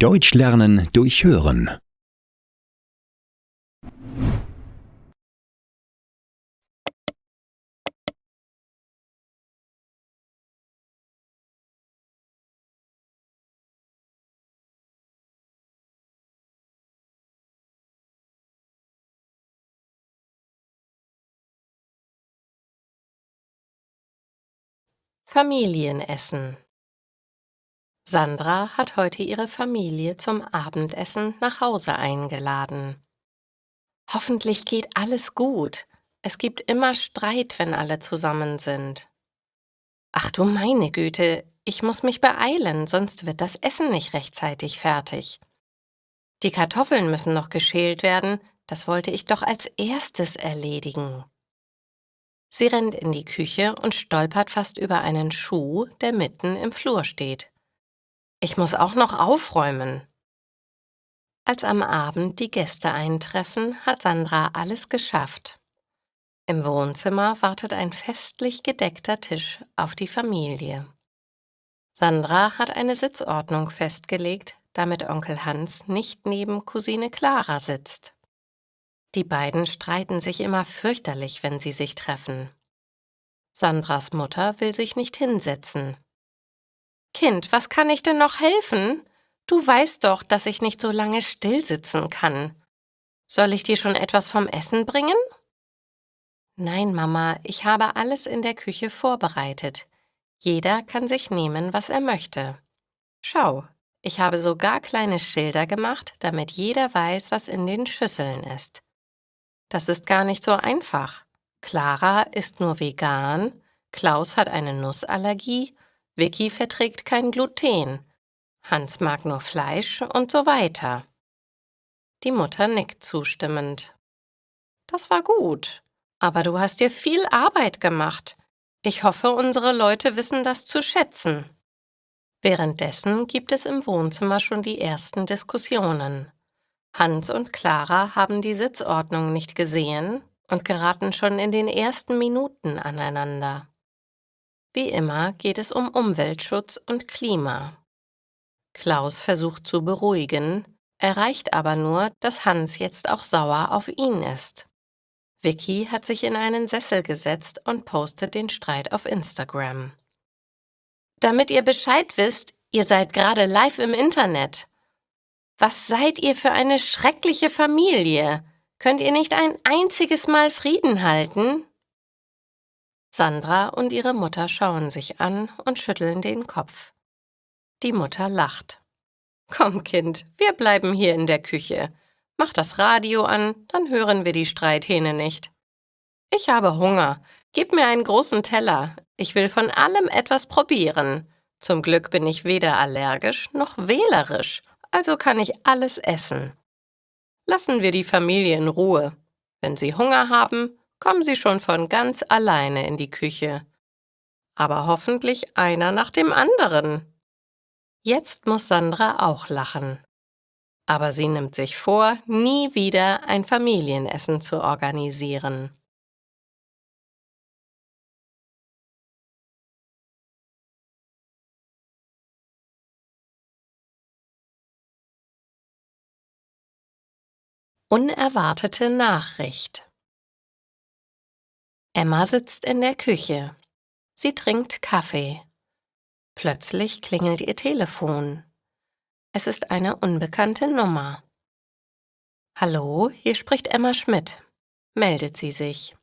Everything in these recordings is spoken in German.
Deutsch lernen durch Hören. Familienessen. Sandra hat heute ihre Familie zum Abendessen nach Hause eingeladen. Hoffentlich geht alles gut. Es gibt immer Streit, wenn alle zusammen sind. Ach du meine Güte, ich muss mich beeilen, sonst wird das Essen nicht rechtzeitig fertig. Die Kartoffeln müssen noch geschält werden, das wollte ich doch als erstes erledigen. Sie rennt in die Küche und stolpert fast über einen Schuh, der mitten im Flur steht. Ich muss auch noch aufräumen. Als am Abend die Gäste eintreffen, hat Sandra alles geschafft. Im Wohnzimmer wartet ein festlich gedeckter Tisch auf die Familie. Sandra hat eine Sitzordnung festgelegt, damit Onkel Hans nicht neben Cousine Clara sitzt. Die beiden streiten sich immer fürchterlich, wenn sie sich treffen. Sandras Mutter will sich nicht hinsetzen. »Kind, was kann ich denn noch helfen? Du weißt doch, dass ich nicht so lange stillsitzen kann. Soll ich dir schon etwas vom Essen bringen?« »Nein, Mama, ich habe alles in der Küche vorbereitet. Jeder kann sich nehmen, was er möchte. Schau, ich habe sogar kleine Schilder gemacht, damit jeder weiß, was in den Schüsseln ist. Das ist gar nicht so einfach. Clara ist nur vegan, Klaus hat eine Nussallergie, Vicky verträgt kein Gluten, Hans mag nur Fleisch und so weiter.« Die Mutter nickt zustimmend. »Das war gut, aber du hast dir viel Arbeit gemacht. Ich hoffe, unsere Leute wissen das zu schätzen.« Währenddessen gibt es im Wohnzimmer schon die ersten Diskussionen. Hans und Clara haben die Sitzordnung nicht gesehen und geraten schon in den ersten Minuten aneinander. Wie immer geht es um Umweltschutz und Klima. Klaus versucht zu beruhigen, erreicht aber nur, dass Hans jetzt auch sauer auf ihn ist. Vicky hat sich in einen Sessel gesetzt und postet den Streit auf Instagram. »Damit ihr Bescheid wisst, ihr seid gerade live im Internet. Was seid ihr für eine schreckliche Familie? Könnt ihr nicht ein einziges Mal Frieden halten?« Sandra und ihre Mutter schauen sich an und schütteln den Kopf. Die Mutter lacht. »Komm, Kind, wir bleiben hier in der Küche. Mach das Radio an, dann hören wir die Streithähne nicht. Ich habe Hunger. Gib mir einen großen Teller. Ich will von allem etwas probieren. Zum Glück bin ich weder allergisch noch wählerisch, also kann ich alles essen. Lassen wir die Familie in Ruhe. Wenn sie Hunger haben, kommen sie schon von ganz alleine in die Küche. Aber hoffentlich einer nach dem anderen.« Jetzt muss Sandra auch lachen. Aber sie nimmt sich vor, nie wieder ein Familienessen zu organisieren. Unerwartete Nachricht. Emma sitzt in der Küche. Sie trinkt Kaffee. Plötzlich klingelt ihr Telefon. Es ist eine unbekannte Nummer. »Hallo, hier spricht Emma Schmidt«, meldet sie sich.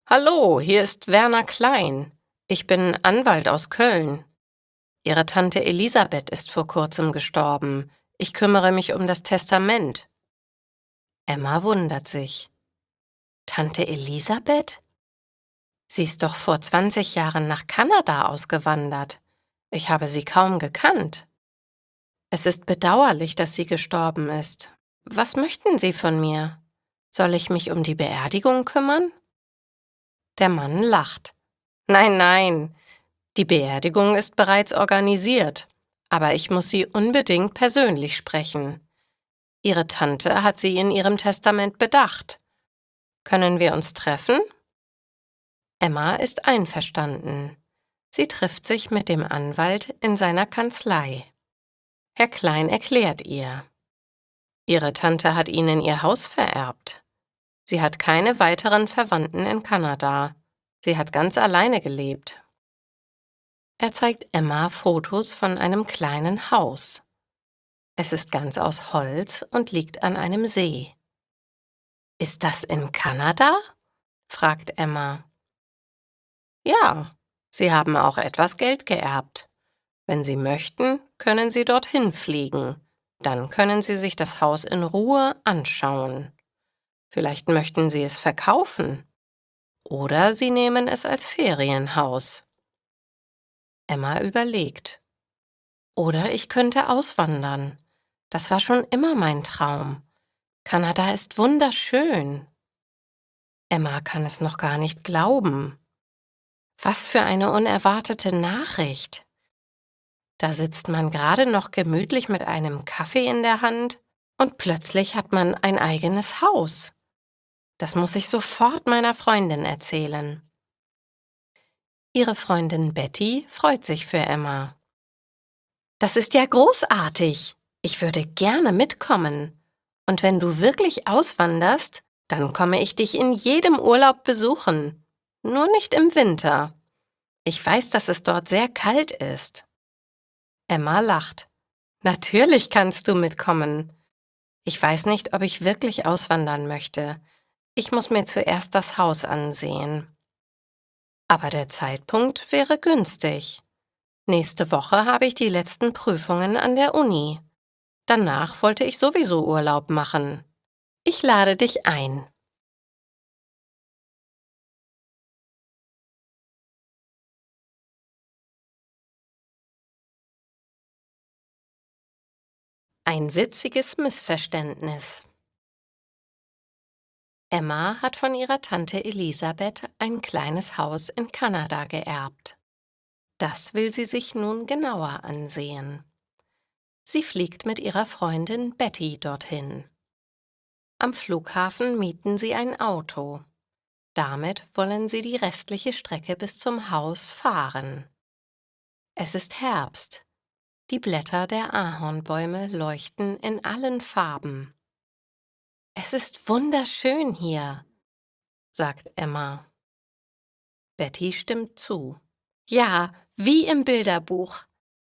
»Hallo, hier ist Werner Klein. Ich bin Anwalt aus Köln. Ihre Tante Elisabeth ist vor kurzem gestorben. Ich kümmere mich um das Testament.« Emma wundert sich. »Tante Elisabeth? Sie ist doch vor 20 Jahren nach Kanada ausgewandert. Ich habe sie kaum gekannt. Es ist bedauerlich, dass sie gestorben ist. Was möchten Sie von mir? Soll ich mich um die Beerdigung kümmern?« Der Mann lacht. »Nein, nein, die Beerdigung ist bereits organisiert, aber ich muss Sie unbedingt persönlich sprechen. Ihre Tante hat Sie in ihrem Testament bedacht. Können wir uns treffen?« Emma ist einverstanden. Sie trifft sich mit dem Anwalt in seiner Kanzlei. Herr Klein erklärt ihr. Ihre Tante hat ihnen ihr Haus vererbt. Sie hat keine weiteren Verwandten in Kanada. Sie hat ganz alleine gelebt. Er zeigt Emma Fotos von einem kleinen Haus. Es ist ganz aus Holz und liegt an einem See. »Ist das in Kanada?« fragt Emma. »Ja, Sie haben auch etwas Geld geerbt. Wenn Sie möchten, können Sie dorthin fliegen. Dann können Sie sich das Haus in Ruhe anschauen. Vielleicht möchten Sie es verkaufen. Oder Sie nehmen es als Ferienhaus.« Emma überlegt. »Oder ich könnte auswandern. Das war schon immer mein Traum. Kanada ist wunderschön.« Emma kann es noch gar nicht glauben. Was für eine unerwartete Nachricht. Da sitzt man gerade noch gemütlich mit einem Kaffee in der Hand und plötzlich hat man ein eigenes Haus. Das muss ich sofort meiner Freundin erzählen. Ihre Freundin Betty freut sich für Emma. »Das ist ja großartig. Ich würde gerne mitkommen. Und wenn du wirklich auswanderst, dann komme ich dich in jedem Urlaub besuchen. Nur nicht im Winter. Ich weiß, dass es dort sehr kalt ist.« Emma lacht. »Natürlich kannst du mitkommen. Ich weiß nicht, ob ich wirklich auswandern möchte. Ich muss mir zuerst das Haus ansehen. Aber der Zeitpunkt wäre günstig. Nächste Woche habe ich die letzten Prüfungen an der Uni. Danach wollte ich sowieso Urlaub machen. Ich lade dich ein.« Ein witziges Missverständnis. Emma hat von ihrer Tante Elisabeth ein kleines Haus in Kanada geerbt. Das will sie sich nun genauer ansehen. Sie fliegt mit ihrer Freundin Betty dorthin. Am Flughafen mieten sie ein Auto. Damit wollen sie die restliche Strecke bis zum Haus fahren. Es ist Herbst. Die Blätter der Ahornbäume leuchten in allen Farben. »Es ist wunderschön hier«, sagt Emma. Betty stimmt zu. »Ja, wie im Bilderbuch.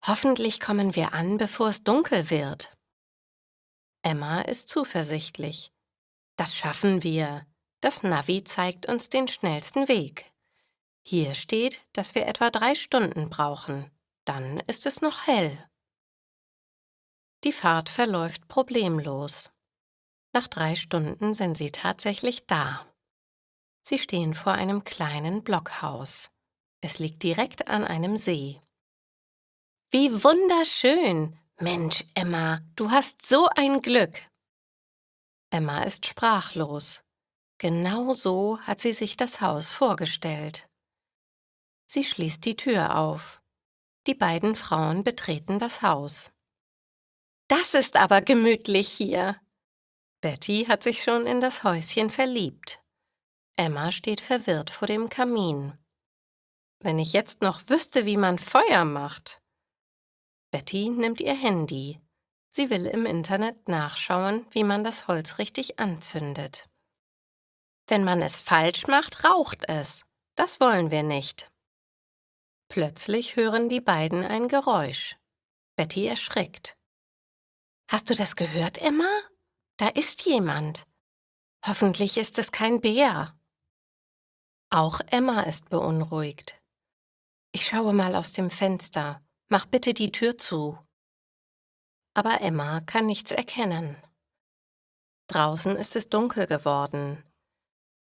Hoffentlich kommen wir an, bevor es dunkel wird.« Emma ist zuversichtlich. »Das schaffen wir. Das Navi zeigt uns den schnellsten Weg. Hier steht, dass wir etwa 3 Stunden brauchen. Dann ist es noch hell.« Die Fahrt verläuft problemlos. Nach 3 Stunden sind sie tatsächlich da. Sie stehen vor einem kleinen Blockhaus. Es liegt direkt an einem See. »Wie wunderschön! Mensch, Emma, du hast so ein Glück!« Emma ist sprachlos. Genau so hat sie sich das Haus vorgestellt. Sie schließt die Tür auf. Die beiden Frauen betreten das Haus. »Das ist aber gemütlich hier!« Betty hat sich schon in das Häuschen verliebt. Emma steht verwirrt vor dem Kamin. »Wenn ich jetzt noch wüsste, wie man Feuer macht!« Betty nimmt ihr Handy. Sie will im Internet nachschauen, wie man das Holz richtig anzündet. »Wenn man es falsch macht, raucht es. Das wollen wir nicht.« Plötzlich hören die beiden ein Geräusch. Betty erschrickt. »Hast du das gehört, Emma? Da ist jemand. Hoffentlich ist es kein Bär.« Auch Emma ist beunruhigt. »Ich schaue mal aus dem Fenster. Mach bitte die Tür zu.« Aber Emma kann nichts erkennen. Draußen ist es dunkel geworden.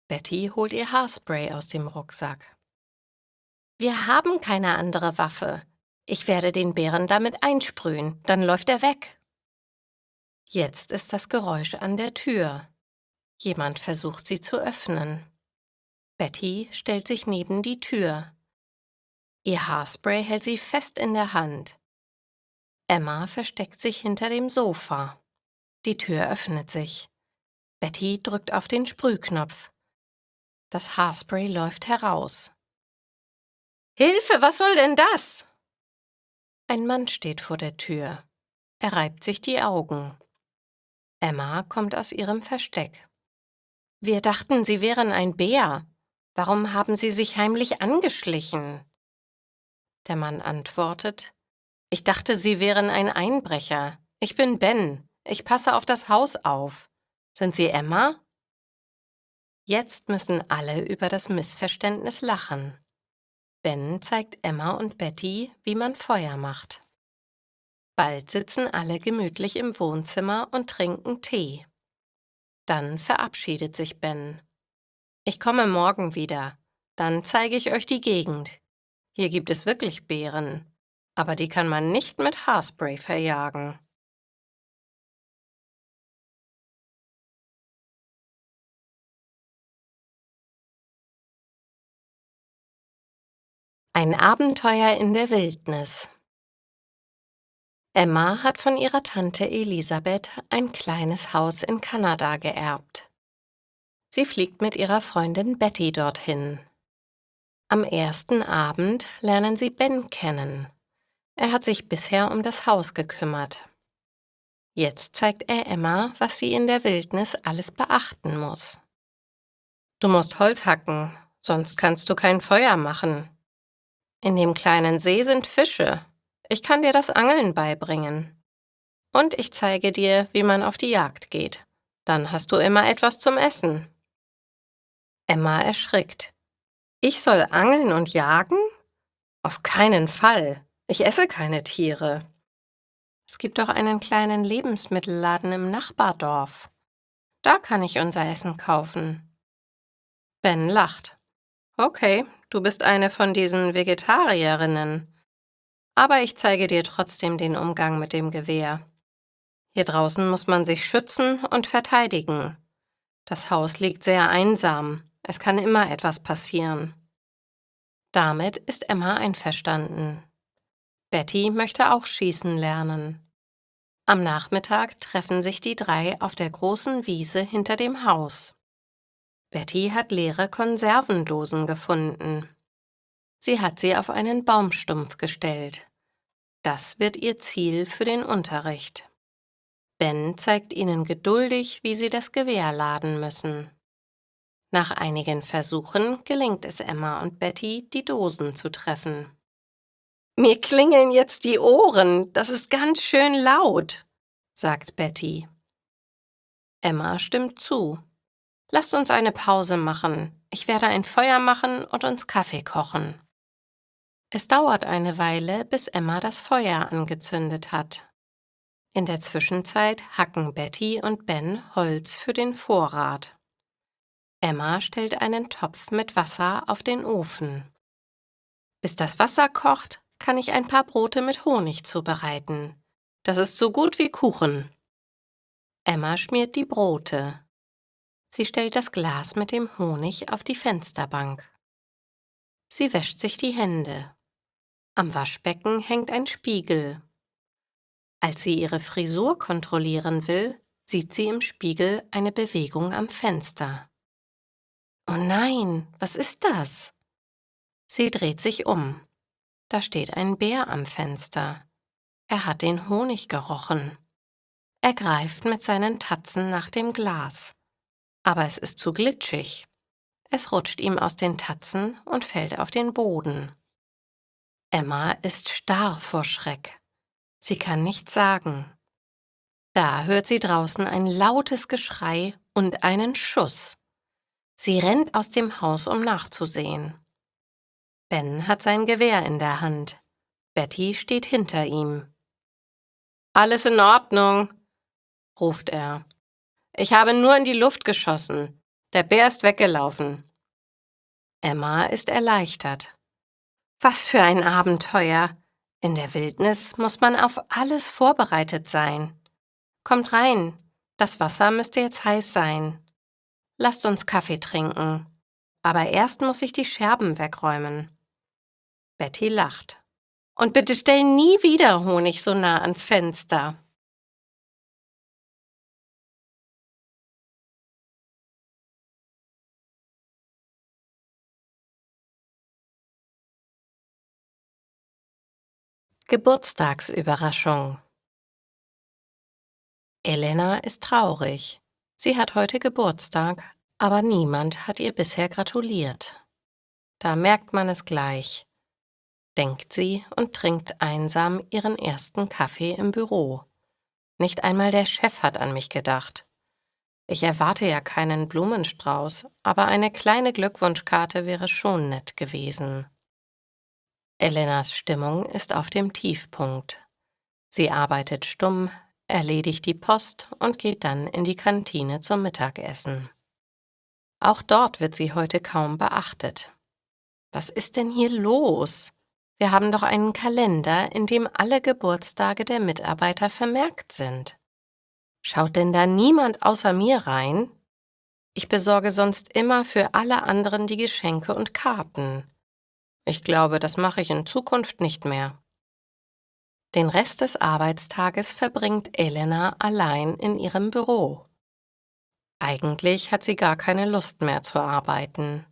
Betty holt ihr Haarspray aus dem Rucksack. »Wir haben keine andere Waffe. Ich werde den Bären damit einsprühen, dann läuft er weg.« Jetzt ist das Geräusch an der Tür. Jemand versucht, sie zu öffnen. Betty stellt sich neben die Tür. Ihr Haarspray hält sie fest in der Hand. Emma versteckt sich hinter dem Sofa. Die Tür öffnet sich. Betty drückt auf den Sprühknopf. Das Haarspray läuft heraus. »Hilfe, was soll denn das?« Ein Mann steht vor der Tür. Er reibt sich die Augen. Emma kommt aus ihrem Versteck. Wir dachten, Sie wären ein Bär. Warum haben Sie sich heimlich angeschlichen? Der Mann antwortet, ich dachte, Sie wären ein Einbrecher. Ich bin Ben. Ich passe auf das Haus auf. Sind Sie Emma? Jetzt müssen alle über das Missverständnis lachen. Ben zeigt Emma und Betty, wie man Feuer macht. Bald sitzen alle gemütlich im Wohnzimmer und trinken Tee. Dann verabschiedet sich Ben. Ich komme morgen wieder. Dann zeige ich euch die Gegend. Hier gibt es wirklich Bären, aber die kann man nicht mit Haarspray verjagen. Ein Abenteuer in der Wildnis. Emma hat von ihrer Tante Elisabeth ein kleines Haus in Kanada geerbt. Sie fliegt mit ihrer Freundin Betty dorthin. Am ersten Abend lernen sie Ben kennen. Er hat sich bisher um das Haus gekümmert. Jetzt zeigt er Emma, was sie in der Wildnis alles beachten muss. Du musst Holz hacken, sonst kannst du kein Feuer machen. In dem kleinen See sind Fische. Ich kann dir das Angeln beibringen. Und ich zeige dir, wie man auf die Jagd geht. Dann hast du immer etwas zum Essen. Emma erschrickt. Ich soll angeln und jagen? Auf keinen Fall. Ich esse keine Tiere. Es gibt doch einen kleinen Lebensmittelladen im Nachbardorf. Da kann ich unser Essen kaufen. Ben lacht. Okay, du bist eine von diesen Vegetarierinnen. Aber ich zeige dir trotzdem den Umgang mit dem Gewehr. Hier draußen muss man sich schützen und verteidigen. Das Haus liegt sehr einsam. Es kann immer etwas passieren. Damit ist Emma einverstanden. Betty möchte auch schießen lernen. Am Nachmittag treffen sich die drei auf der großen Wiese hinter dem Haus. Betty hat leere Konservendosen gefunden. Sie hat sie auf einen Baumstumpf gestellt. Das wird ihr Ziel für den Unterricht. Ben zeigt ihnen geduldig, wie sie das Gewehr laden müssen. Nach einigen Versuchen gelingt es Emma und Betty, die Dosen zu treffen. Mir klingeln jetzt die Ohren, das ist ganz schön laut, sagt Betty. Emma stimmt zu. Lasst uns eine Pause machen. Ich werde ein Feuer machen und uns Kaffee kochen. Es dauert eine Weile, bis Emma das Feuer angezündet hat. In der Zwischenzeit hacken Betty und Ben Holz für den Vorrat. Emma stellt einen Topf mit Wasser auf den Ofen. Bis das Wasser kocht, kann ich ein paar Brote mit Honig zubereiten. Das ist so gut wie Kuchen. Emma schmiert die Brote. Sie stellt das Glas mit dem Honig auf die Fensterbank. Sie wäscht sich die Hände. Am Waschbecken hängt ein Spiegel. Als sie ihre Frisur kontrollieren will, sieht sie im Spiegel eine Bewegung am Fenster. Oh nein, was ist das? Sie dreht sich um. Da steht ein Bär am Fenster. Er hat den Honig gerochen. Er greift mit seinen Tatzen nach dem Glas. Aber es ist zu glitschig. Es rutscht ihm aus den Tatzen und fällt auf den Boden. Emma ist starr vor Schreck. Sie kann nichts sagen. Da hört sie draußen ein lautes Geschrei und einen Schuss. Sie rennt aus dem Haus, um nachzusehen. Ben hat sein Gewehr in der Hand. Betty steht hinter ihm. »Alles in Ordnung«, ruft er. »Ich habe nur in die Luft geschossen. Der Bär ist weggelaufen.« Emma ist erleichtert. Was für ein Abenteuer! In der Wildnis muss man auf alles vorbereitet sein. Kommt rein, das Wasser müsste jetzt heiß sein. Lasst uns Kaffee trinken. Aber erst muss ich die Scherben wegräumen. Betty lacht. Und bitte stell nie wieder Honig so nah ans Fenster. Geburtstagsüberraschung. Elena ist traurig. Sie hat heute Geburtstag, aber niemand hat ihr bisher gratuliert. Da merkt man es gleich, denkt sie und trinkt einsam ihren ersten Kaffee im Büro. Nicht einmal der Chef hat an mich gedacht. Ich erwarte ja keinen Blumenstrauß, aber eine kleine Glückwunschkarte wäre schon nett gewesen. Elenas Stimmung ist auf dem Tiefpunkt. Sie arbeitet stumm, erledigt die Post und geht dann in die Kantine zum Mittagessen. Auch dort wird sie heute kaum beachtet. Was ist denn hier los? Wir haben doch einen Kalender, in dem alle Geburtstage der Mitarbeiter vermerkt sind. Schaut denn da niemand außer mir rein? Ich besorge sonst immer für alle anderen die Geschenke und Karten. Ich glaube, das mache ich in Zukunft nicht mehr. Den Rest des Arbeitstages verbringt Elena allein in ihrem Büro. Eigentlich hat sie gar keine Lust mehr zu arbeiten.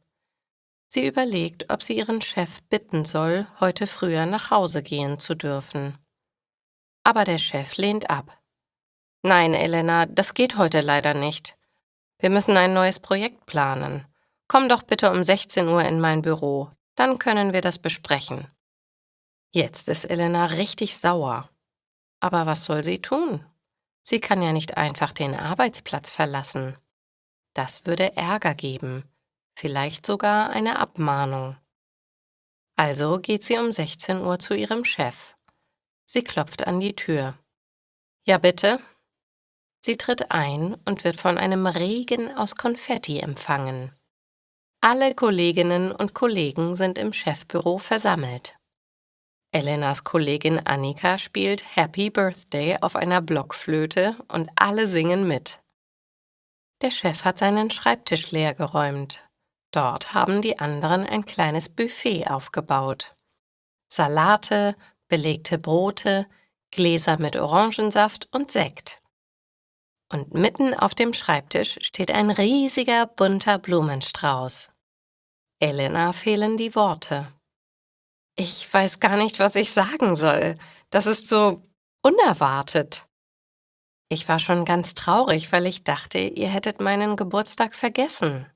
Sie überlegt, ob sie ihren Chef bitten soll, heute früher nach Hause gehen zu dürfen. Aber der Chef lehnt ab. Nein, Elena, das geht heute leider nicht. Wir müssen ein neues Projekt planen. Komm doch bitte um 16 Uhr in mein Büro, dann können wir das besprechen. Jetzt ist Elena richtig sauer. Aber was soll sie tun? Sie kann ja nicht einfach den Arbeitsplatz verlassen. Das würde Ärger geben, vielleicht sogar eine Abmahnung. Also geht sie um 16 Uhr zu ihrem Chef. Sie klopft an die Tür. Ja, bitte? Sie tritt ein und wird von einem Regen aus Konfetti empfangen. Alle Kolleginnen und Kollegen sind im Chefbüro versammelt. Elenas Kollegin Annika spielt Happy Birthday auf einer Blockflöte und alle singen mit. Der Chef hat seinen Schreibtisch leergeräumt. Dort haben die anderen ein kleines Buffet aufgebaut. Salate, belegte Brote, Gläser mit Orangensaft und Sekt. Und mitten auf dem Schreibtisch steht ein riesiger, bunter Blumenstrauß. Elena fehlen die Worte. Ich weiß gar nicht, was ich sagen soll. Das ist so unerwartet. Ich war schon ganz traurig, weil ich dachte, ihr hättet meinen Geburtstag vergessen.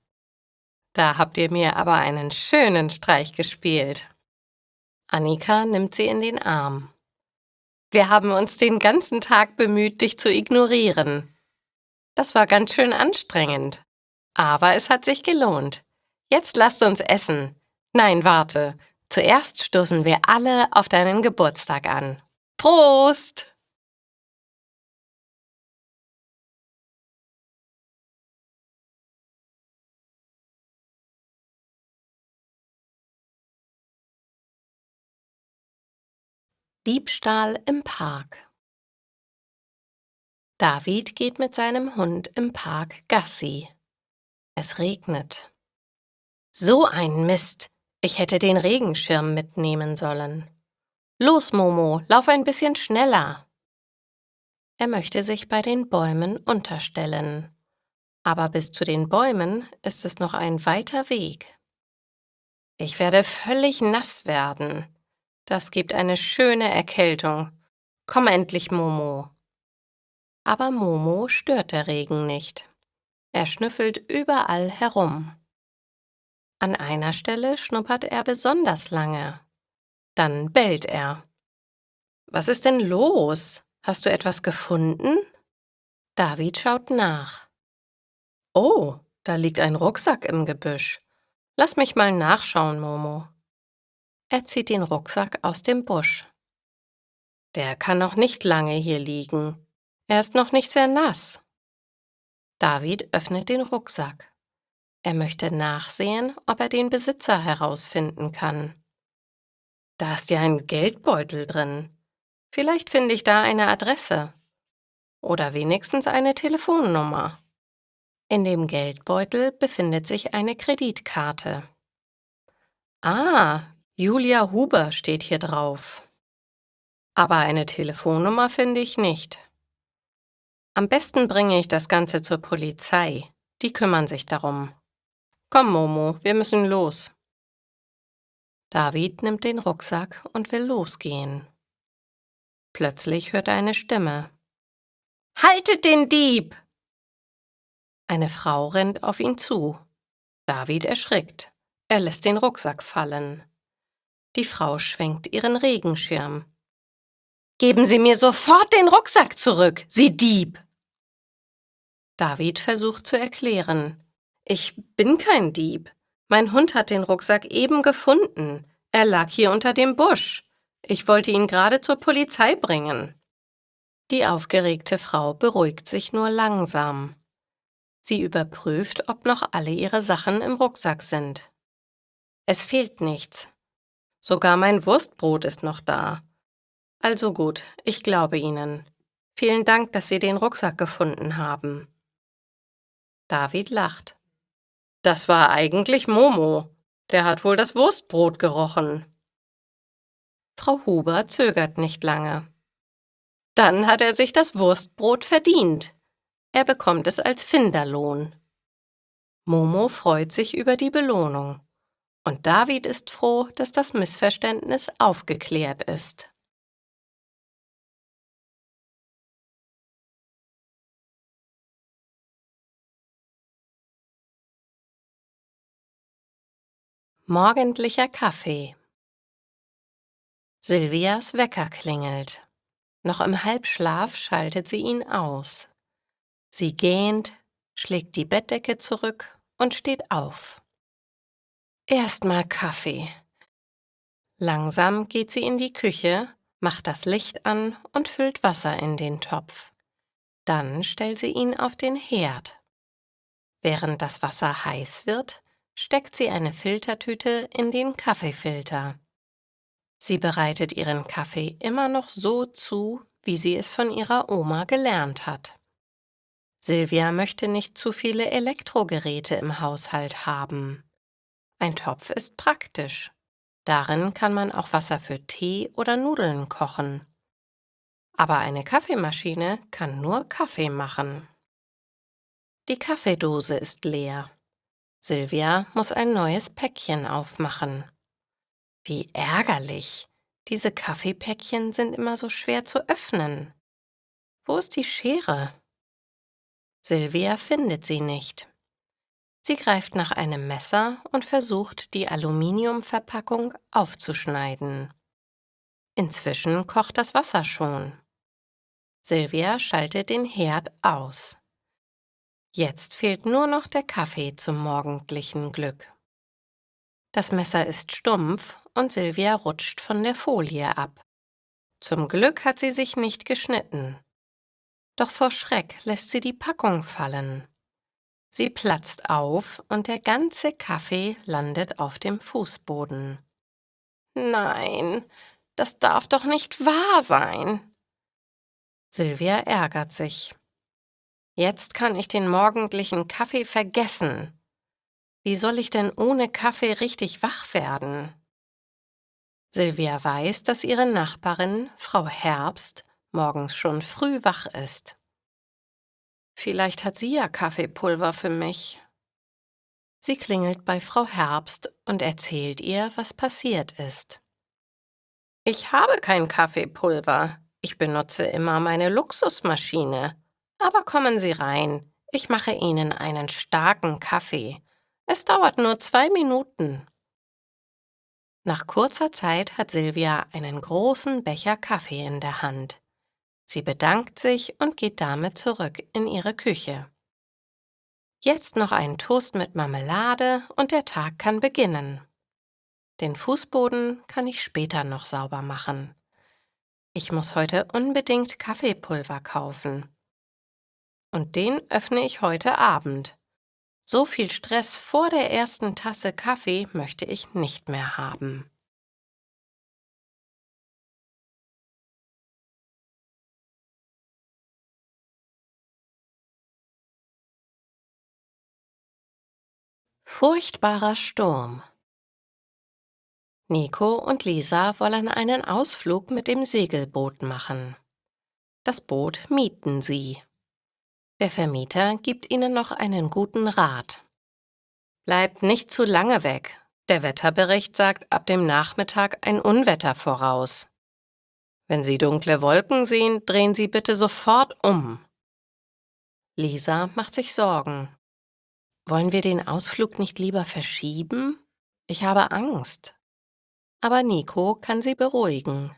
Da habt ihr mir aber einen schönen Streich gespielt. Annika nimmt sie in den Arm. Wir haben uns den ganzen Tag bemüht, dich zu ignorieren. Das war ganz schön anstrengend. Aber es hat sich gelohnt. Jetzt lasst uns essen. Nein, warte. Zuerst stoßen wir alle auf deinen Geburtstag an. Prost! Diebstahl im Park. David geht mit seinem Hund im Park Gassi. Es regnet. So ein Mist! Ich hätte den Regenschirm mitnehmen sollen. Los, Momo, lauf ein bisschen schneller. Er möchte sich bei den Bäumen unterstellen. Aber bis zu den Bäumen ist es noch ein weiter Weg. Ich werde völlig nass werden. Das gibt eine schöne Erkältung. Komm endlich, Momo. Aber Momo stört der Regen nicht. Er schnüffelt überall herum. An einer Stelle schnuppert er besonders lange. Dann bellt er. Was ist denn los? Hast du etwas gefunden? David schaut nach. Oh, da liegt ein Rucksack im Gebüsch. Lass mich mal nachschauen, Momo. Er zieht den Rucksack aus dem Busch. Der kann noch nicht lange hier liegen. Er ist noch nicht sehr nass. David öffnet den Rucksack. Er möchte nachsehen, ob er den Besitzer herausfinden kann. Da ist ja ein Geldbeutel drin. Vielleicht finde ich da eine Adresse. Oder wenigstens eine Telefonnummer. In dem Geldbeutel befindet sich eine Kreditkarte. Ah, Julia Huber steht hier drauf. Aber eine Telefonnummer finde ich nicht. Am besten bringe ich das Ganze zur Polizei. Die kümmern sich darum. Komm, Momo, wir müssen los. David nimmt den Rucksack und will losgehen. Plötzlich hört er eine Stimme. Haltet den Dieb! Eine Frau rennt auf ihn zu. David erschrickt. Er lässt den Rucksack fallen. Die Frau schwenkt ihren Regenschirm. »Geben Sie mir sofort den Rucksack zurück, Sie Dieb!« David versucht zu erklären. »Ich bin kein Dieb. Mein Hund hat den Rucksack eben gefunden. Er lag hier unter dem Busch. Ich wollte ihn gerade zur Polizei bringen.« Die aufgeregte Frau beruhigt sich nur langsam. Sie überprüft, ob noch alle ihre Sachen im Rucksack sind. Es fehlt nichts. Sogar mein Wurstbrot ist noch da. Also gut, ich glaube Ihnen. Vielen Dank, dass Sie den Rucksack gefunden haben. David lacht. Das war eigentlich Momo. Der hat wohl das Wurstbrot gerochen. Frau Huber zögert nicht lange. Dann hat er sich das Wurstbrot verdient. Er bekommt es als Finderlohn. Momo freut sich über die Belohnung. Und David ist froh, dass das Missverständnis aufgeklärt ist. Morgendlicher Kaffee. Silvias Wecker klingelt. Noch im Halbschlaf schaltet sie ihn aus. Sie gähnt, schlägt die Bettdecke zurück und steht auf. Erstmal Kaffee. Langsam geht sie in die Küche, macht das Licht an und füllt Wasser in den Topf. Dann stellt sie ihn auf den Herd. Während das Wasser heiß wird, steckt sie eine Filtertüte in den Kaffeefilter. Sie bereitet ihren Kaffee immer noch so zu, wie sie es von ihrer Oma gelernt hat. Silvia möchte nicht zu viele Elektrogeräte im Haushalt haben. Ein Topf ist praktisch. Darin kann man auch Wasser für Tee oder Nudeln kochen. Aber eine Kaffeemaschine kann nur Kaffee machen. Die Kaffeedose ist leer. Silvia muss ein neues Päckchen aufmachen. Wie ärgerlich! Diese Kaffeepäckchen sind immer so schwer zu öffnen. Wo ist die Schere? Silvia findet sie nicht. Sie greift nach einem Messer und versucht, die Aluminiumverpackung aufzuschneiden. Inzwischen kocht das Wasser schon. Silvia schaltet den Herd aus. Jetzt fehlt nur noch der Kaffee zum morgendlichen Glück. Das Messer ist stumpf und Silvia rutscht von der Folie ab. Zum Glück hat sie sich nicht geschnitten. Doch vor Schreck lässt sie die Packung fallen. Sie platzt auf und der ganze Kaffee landet auf dem Fußboden. Nein, das darf doch nicht wahr sein. Silvia ärgert sich. Jetzt kann ich den morgendlichen Kaffee vergessen. Wie soll ich denn ohne Kaffee richtig wach werden? Silvia weiß, dass ihre Nachbarin, Frau Herbst, morgens schon früh wach ist. Vielleicht hat sie ja Kaffeepulver für mich. Sie klingelt bei Frau Herbst und erzählt ihr, was passiert ist. Ich habe kein Kaffeepulver. Ich benutze immer meine Luxusmaschine. Aber kommen Sie rein. Ich mache Ihnen einen starken Kaffee. Es dauert nur 2 Minuten. Nach kurzer Zeit hat Silvia einen großen Becher Kaffee in der Hand. Sie bedankt sich und geht damit zurück in ihre Küche. Jetzt noch einen Toast mit Marmelade und der Tag kann beginnen. Den Fußboden kann ich später noch sauber machen. Ich muss heute unbedingt Kaffeepulver kaufen. Und den öffne ich heute Abend. So viel Stress vor der ersten Tasse Kaffee möchte ich nicht mehr haben. Furchtbarer Sturm. Nico und Lisa wollen einen Ausflug mit dem Segelboot machen. Das Boot mieten sie. Der Vermieter gibt ihnen noch einen guten Rat. Bleibt nicht zu lange weg. Der Wetterbericht sagt ab dem Nachmittag ein Unwetter voraus. Wenn Sie dunkle Wolken sehen, drehen Sie bitte sofort um. Lisa macht sich Sorgen. Wollen wir den Ausflug nicht lieber verschieben? Ich habe Angst. Aber Nico kann sie beruhigen.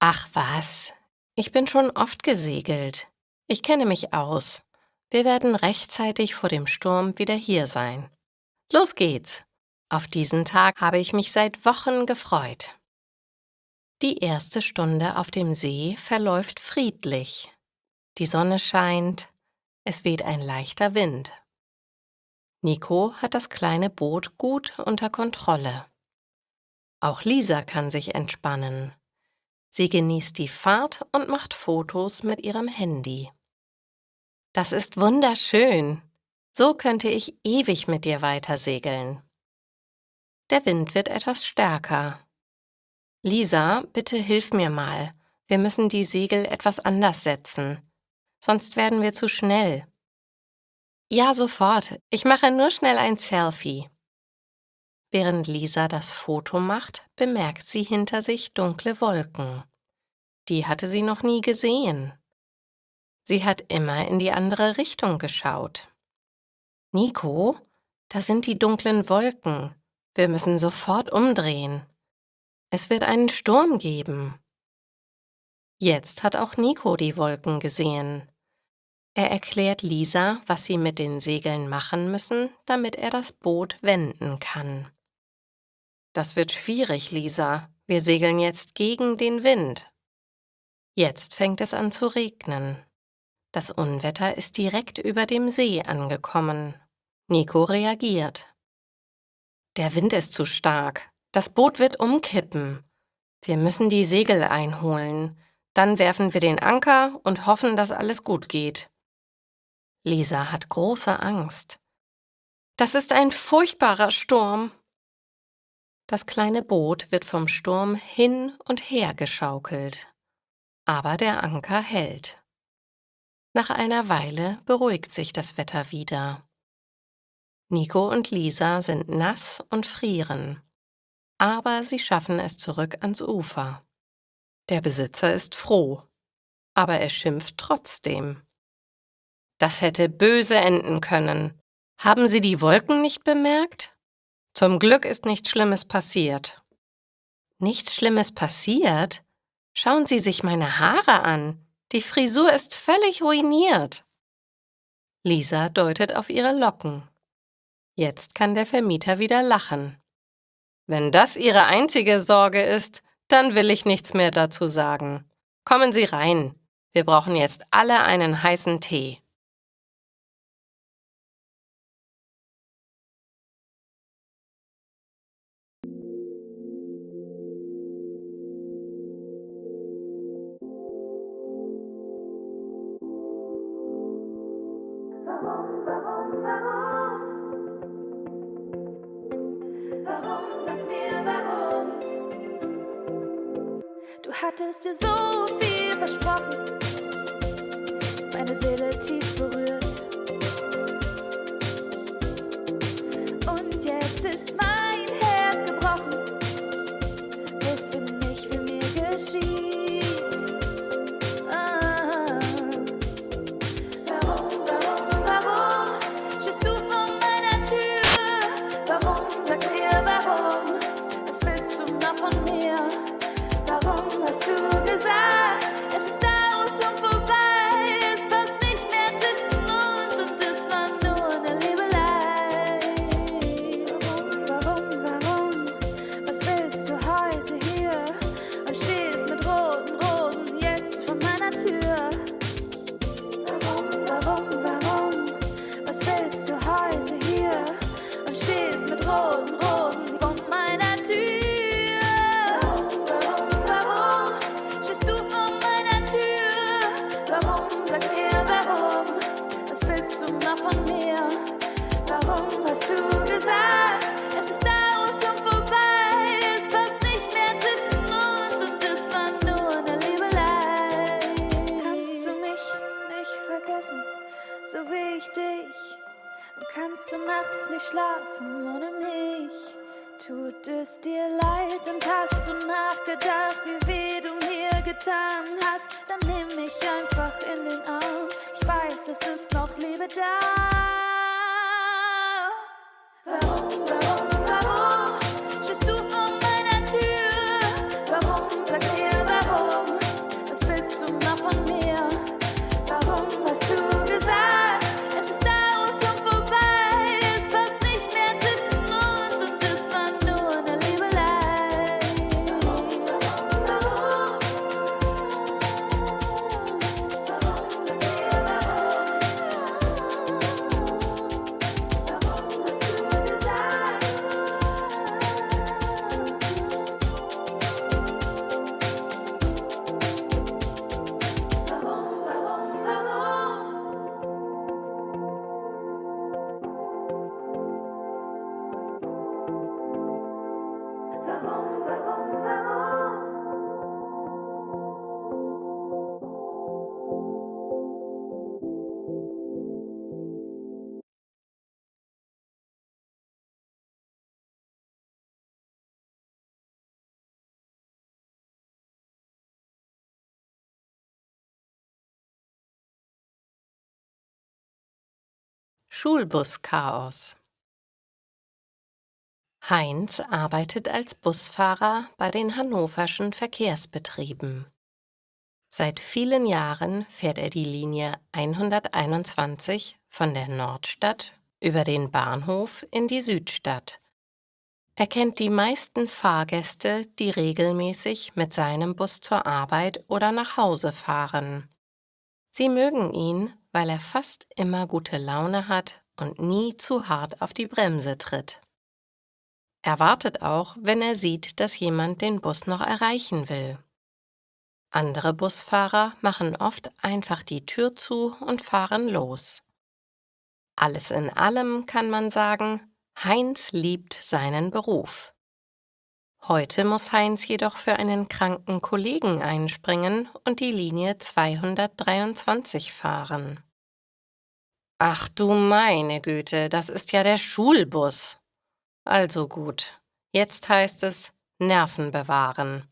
Ach was, ich bin schon oft gesegelt. Ich kenne mich aus. Wir werden rechtzeitig vor dem Sturm wieder hier sein. Los geht's! Auf diesen Tag habe ich mich seit Wochen gefreut. Die erste Stunde auf dem See verläuft friedlich. Die Sonne scheint, es weht ein leichter Wind. Nico hat das kleine Boot gut unter Kontrolle. Auch Lisa kann sich entspannen. Sie genießt die Fahrt und macht Fotos mit ihrem Handy. Das ist wunderschön. So könnte ich ewig mit dir weitersegeln. Der Wind wird etwas stärker. Lisa, bitte hilf mir mal. Wir müssen die Segel etwas anders setzen. Sonst werden wir zu schnell. Ja, sofort. Ich mache nur schnell ein Selfie. Während Lisa das Foto macht, bemerkt sie hinter sich dunkle Wolken. Die hatte sie noch nie gesehen. Sie hat immer in die andere Richtung geschaut. Nico, da sind die dunklen Wolken. Wir müssen sofort umdrehen. Es wird einen Sturm geben. Jetzt hat auch Nico die Wolken gesehen. Er erklärt Lisa, was sie mit den Segeln machen müssen, damit er das Boot wenden kann. Das wird schwierig, Lisa. Wir segeln jetzt gegen den Wind. Jetzt fängt es an zu regnen. Das Unwetter ist direkt über dem See angekommen. Nico reagiert. Der Wind ist zu stark. Das Boot wird umkippen. Wir müssen die Segel einholen. Dann werfen wir den Anker und hoffen, dass alles gut geht. Lisa hat große Angst. Das ist ein furchtbarer Sturm. Das kleine Boot wird vom Sturm hin und her geschaukelt. Aber der Anker hält. Nach einer Weile beruhigt sich das Wetter wieder. Nico und Lisa sind nass und frieren. Aber sie schaffen es zurück ans Ufer. Der Besitzer ist froh, aber er schimpft trotzdem. Das hätte böse enden können. Haben Sie die Wolken nicht bemerkt? Zum Glück ist nichts Schlimmes passiert. Nichts Schlimmes passiert? Schauen Sie sich meine Haare an. Die Frisur ist völlig ruiniert. Lisa deutet auf ihre Locken. Jetzt kann der Vermieter wieder lachen. Wenn das Ihre einzige Sorge ist, dann will ich nichts mehr dazu sagen. Kommen Sie rein. Wir brauchen jetzt alle einen heißen Tee. Sag mir warum? Du hattest mir so viel versprochen, meine Seele tief berührt. Und jetzt ist mein Herz gebrochen, wusste nicht, wie mir geschieht. Warum stehst du vor meiner Tür? Warum, sag mir warum? Was willst du noch von mir? Warum hast du gesagt, es ist aus und vorbei? Es passt nicht mehr zwischen uns und es war nur eine Liebelei. Warum? Was willst du heute hier? Und stehst mit roten Rosen jetzt vor meiner Tür? Warum? Was willst du heute hier? Und stehst mit roten Rosen vor meiner Tür? Warum stehst du vor meiner Tür? Warum, sag mir warum? Was willst du noch von mir? Warum hast du gesagt, es ist aus und vorbei? Es passt nicht mehr zwischen uns und es war nur eine Liebelei. Kannst du mich nicht vergessen, so wie ich dich? Und kannst du nachts nicht schlafen ohne mich? Tut es dir leid und hast du nachgedacht, wie weh du mir getan hast? Dann nimm mich einfach in den Arm. Ich weiß, es ist noch Liebe da. Warum stehst du vor meiner Tür? Warum, sag mir warum? Was willst du noch von mir? Warum hast du gesagt, es ist aus und vorbei? Es passt nicht mehr zwischen uns und es war nur eine Liebelei. Warum? Sag mir warum? Warum hast du gesagt? Warum? Warum? Schulbuschaos. Heinz arbeitet als Busfahrer bei den hannoverschen Verkehrsbetrieben. Seit vielen Jahren fährt er die Linie 121 von der Nordstadt über den Bahnhof in die Südstadt. Er kennt die meisten Fahrgäste, die regelmäßig mit seinem Bus zur Arbeit oder nach Hause fahren. Sie mögen ihn, weil er fast immer gute Laune hat und nie zu hart auf die Bremse tritt. Er wartet auch, wenn er sieht, dass jemand den Bus noch erreichen will. Andere Busfahrer machen oft einfach die Tür zu und fahren los. Alles in allem kann man sagen, Heinz liebt seinen Beruf. Heute muss Heinz jedoch für einen kranken Kollegen einspringen und die Linie 223 fahren. Ach du meine Güte, das ist ja der Schulbus. Also gut, jetzt heißt es Nerven bewahren.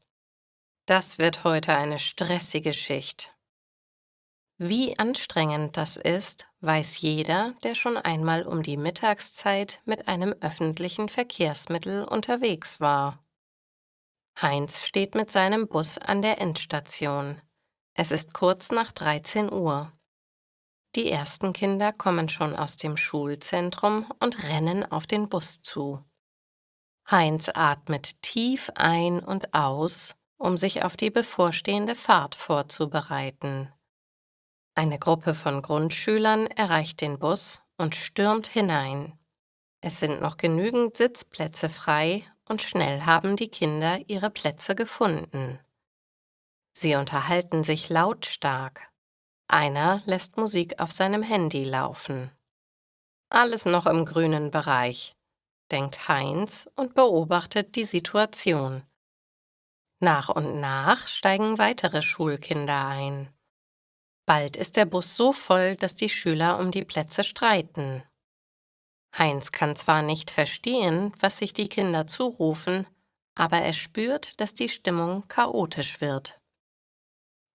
Das wird heute eine stressige Schicht. Wie anstrengend das ist, weiß jeder, der schon einmal um die Mittagszeit mit einem öffentlichen Verkehrsmittel unterwegs war. Heinz steht mit seinem Bus an der Endstation. Es ist kurz nach 13 Uhr. Die ersten Kinder kommen schon aus dem Schulzentrum und rennen auf den Bus zu. Heinz atmet tief ein und aus, um sich auf die bevorstehende Fahrt vorzubereiten. Eine Gruppe von Grundschülern erreicht den Bus und stürmt hinein. Es sind noch genügend Sitzplätze frei und schnell haben die Kinder ihre Plätze gefunden. Sie unterhalten sich lautstark. Einer lässt Musik auf seinem Handy laufen. Alles noch im grünen Bereich, denkt Heinz und beobachtet die Situation. Nach und nach steigen weitere Schulkinder ein. Bald ist der Bus so voll, dass die Schüler um die Plätze streiten. Heinz kann zwar nicht verstehen, was sich die Kinder zurufen, aber er spürt, dass die Stimmung chaotisch wird.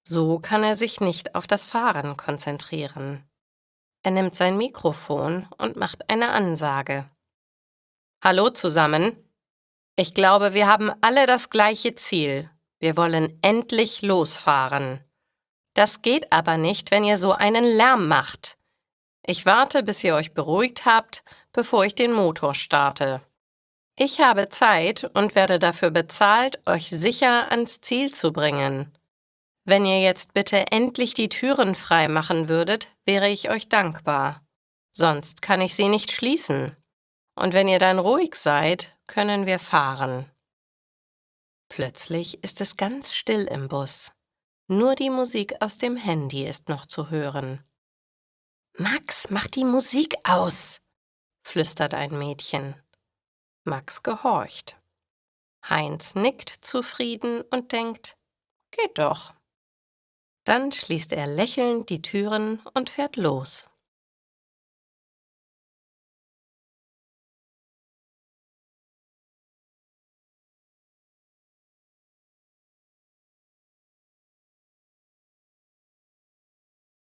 So kann er sich nicht auf das Fahren konzentrieren. Er nimmt sein Mikrofon und macht eine Ansage. Hallo zusammen. Ich glaube, wir haben alle das gleiche Ziel. Wir wollen endlich losfahren. Das geht aber nicht, wenn ihr so einen Lärm macht. Ich warte, bis ihr euch beruhigt habt, bevor ich den Motor starte. Ich habe Zeit und werde dafür bezahlt, euch sicher ans Ziel zu bringen. Wenn ihr jetzt bitte endlich die Türen frei machen würdet, wäre ich euch dankbar. Sonst kann ich sie nicht schließen. Und wenn ihr dann ruhig seid, können wir fahren. Plötzlich ist es ganz still im Bus. Nur die Musik aus dem Handy ist noch zu hören. »Max, mach die Musik aus«, flüstert ein Mädchen. Max gehorcht. Heinz nickt zufrieden und denkt, geht doch. Dann schließt er lächelnd die Türen und fährt los.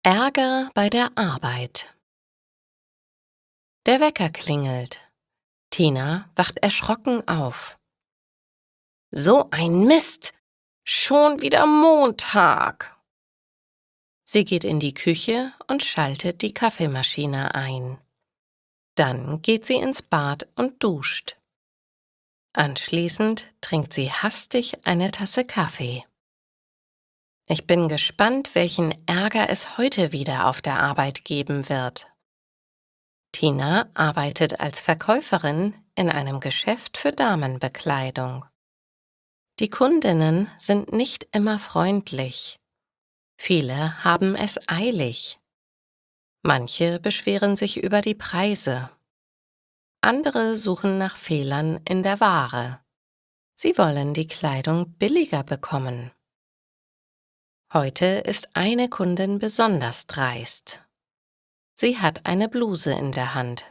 Ärger bei der Arbeit. Der Wecker klingelt. Tina wacht erschrocken auf. So ein Mist! Schon wieder Montag! Sie geht in die Küche und schaltet die Kaffeemaschine ein. Dann geht sie ins Bad und duscht. Anschließend trinkt sie hastig eine Tasse Kaffee. Ich bin gespannt, welchen Ärger es heute wieder auf der Arbeit geben wird. Tina arbeitet als Verkäuferin in einem Geschäft für Damenbekleidung. Die Kundinnen sind nicht immer freundlich. Viele haben es eilig. Manche beschweren sich über die Preise. Andere suchen nach Fehlern in der Ware. Sie wollen die Kleidung billiger bekommen. Heute ist eine Kundin besonders dreist. Sie hat eine Bluse in der Hand.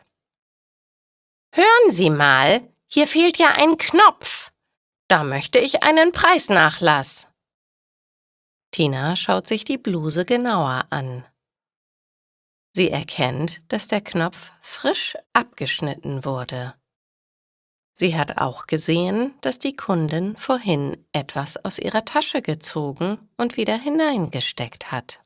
Hören Sie mal, hier fehlt ja ein Knopf. Da möchte ich einen Preisnachlass. Tina schaut sich die Bluse genauer an. Sie erkennt, dass der Knopf frisch abgeschnitten wurde. Sie hat auch gesehen, dass die Kundin vorhin etwas aus ihrer Tasche gezogen und wieder hineingesteckt hat.